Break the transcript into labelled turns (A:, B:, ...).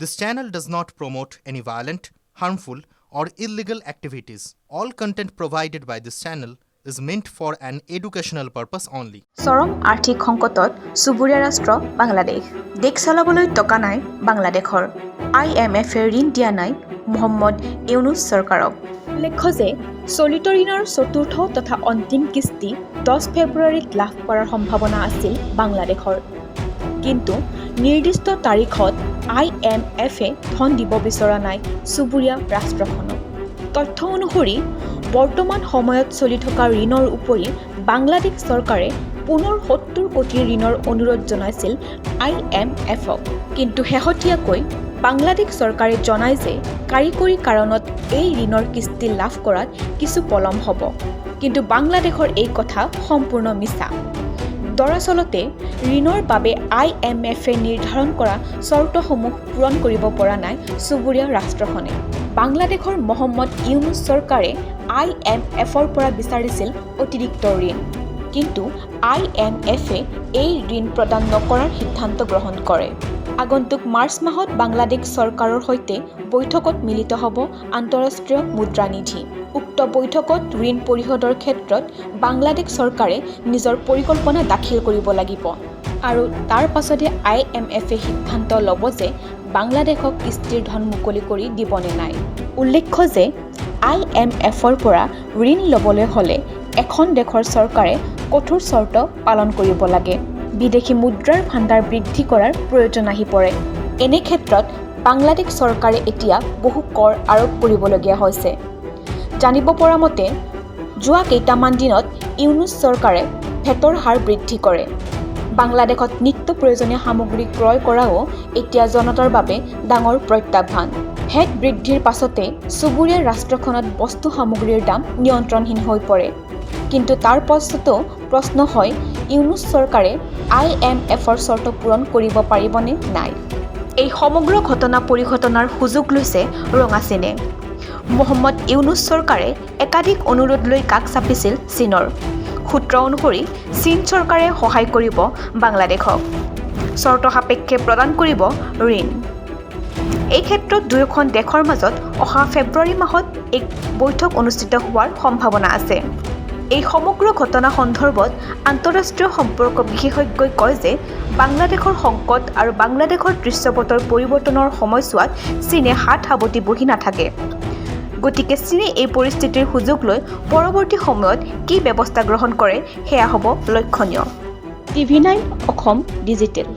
A: This channel does not promote any violent, harmful, or illegal activities. All content provided by this channel is meant for an educational purpose only.
B: চৰম আৰ্থিক সংকটত চুবুৰীয়া ৰাষ্ট্ৰ বাংলাদেশ। দেশ চলাবলৈ টকা নাই বাংলাদেশৰ। IMF-এ ঋণ দিয়া নাই মোহাম্মদ ইউনুছ চৰকাৰক। উল্লেখ্য যে চলিত ঋণৰ চতুৰ্থ তথা অন্তিম কিস্তি 10 ফেব্ৰুৱাৰীত লাভ কৰাৰ সম্ভাৱনা আছিল বাংলাদেশৰ। কিন্তু নিৰ্দিষ্ট তাৰিখত IMF-এ ধন দিব বিচৰা নাই চুবুৰীয়া ৰাষ্ট্ৰখনক। তথ্য অনুসৰি বৰ্তমান সময়ত চলি থকা ঋণৰ উপৰি বাংলাদেশ চৰকাৰে পুনৰ 70 কোটি ঋণৰ অনুৰোধ জনাইছিল IMF-ক। কিন্তু শেহতীয়াকৈ বাংলাদেশ চৰকাৰে জনায় যে কাৰিকৰী কাৰণত এই ঋণৰ কিস্তি লাভ কৰাত কিছু পলম হ'ব। কিন্তু বাংলাদেশৰ এই কথা সম্পূৰ্ণ মিছা। দৰাচলতে ঋণৰ বাবে IMF-এ নিৰ্ধাৰণ কৰা চৰ্তসমূহ পূৰণ কৰিব পৰা নাই চুবুৰীয়া ৰাষ্ট্ৰখনে। বাংলাদেশৰ মোহাম্মদ ইউনুছ চৰকাৰে IMF-ৰ পৰা বিচাৰিছিল অতিৰিক্ত ঋণ, কিন্তু IMF-এ এই ঋণ প্ৰদান নকৰাৰ সিদ্ধান্ত গ্ৰহণ কৰে। আগন্তুক মাৰ্চ মাহত বাংলাদেশ চৰকাৰৰ সৈতে বৈঠকত মিলিত হ'ব আন্তঃৰাষ্ট্ৰীয় মুদ্ৰা নিধি। উক্ত বৈঠকত ঋণ পৰিশোধৰ ক্ষেত্ৰত বাংলাদেশ চৰকাৰে নিজৰ পৰিকল্পনা দাখিল কৰিব লাগিব আৰু তাৰ পাছতে IMF-এ সিদ্ধান্ত ল'ব যে বাংলাদেশক কিস্তিৰ ধন মুকলি কৰি দিবনে নাই। উল্লেখ্য যে IMF-ৰ পৰা ঋণ ল'বলৈ হ'লে এখন দেশৰ চৰকাৰে কঠোৰ চৰ্ত পালন কৰিব লাগে। বিদেশী মুদ্ৰাৰ ভাণ্ডাৰ বৃদ্ধি কৰাৰ প্ৰয়োজন আহি পৰে। এনে ক্ষেত্ৰত বাংলাদেশ চৰকাৰে এতিয়া বহু কৰ আৰোপ কৰিবলগীয়া হৈছে। জানিব পৰা মতে যোৱা কেইটামান দিনত ইউনুছ চৰকাৰে ভেটৰ হাৰ বৃদ্ধি কৰে। বাংলাদেশত নিত্য প্ৰয়োজনীয় সামগ্ৰী ক্ৰয় কৰাও এতিয়া জনতাৰ বাবে ডাঙৰ প্ৰত্যাহ্বান। ভেট বৃদ্ধিৰ পাছতে চুবুৰীয়া ৰাষ্ট্ৰখনত বস্তু সামগ্ৰীৰ দাম নিয়ন্ত্ৰণহীন হৈ পৰে। কিন্তু তাৰ পাছতো প্ৰশ্ন হয় ইউনুছ চৰকাৰে IMF-ৰ চৰ্ত পূৰণ কৰিব পাৰিবনে নাই। এই সমগ্ৰ ঘটনা পৰিঘটনাৰ সুযোগ লৈছে ৰঙাচীনে। মোহাম্মদ ইউনুছ চৰকাৰে একাধিক অনুৰোধ লৈ কাষ চাপিছিল চীনৰ। সূত্ৰ অনুসৰি চীন চৰকাৰে সহায় কৰিব বাংলাদেশক, চৰ্ত সাপেক্ষে প্ৰদান কৰিব ঋণ। এই ক্ষেত্ৰত দুয়োখন দেশৰ মাজত অহা ফেব্ৰুৱাৰী মাহত এক বৈঠক অনুষ্ঠিত হোৱাৰ সম্ভাৱনা আছে। এই সমগ্ৰ ঘটনা সন্দৰ্ভত আন্তঃৰাষ্ট্ৰীয় সম্পৰ্ক বিশেষজ্ঞই কয় যে বাংলাদেশৰ সংকট আৰু বাংলাদেশৰ দৃশ্যপটৰ পৰিৱৰ্তনৰ সময়ছোৱাত চীনে হাত সাৱটি বহি নাথাকে। গতিকে চীনে এই পৰিস্থিতিৰ সুযোগ লৈ পৰৱৰ্তী সময়ত কি ব্যৱস্থা গ্ৰহণ কৰে সেয়া হ'ব লক্ষণীয়। TV9 Assam digital.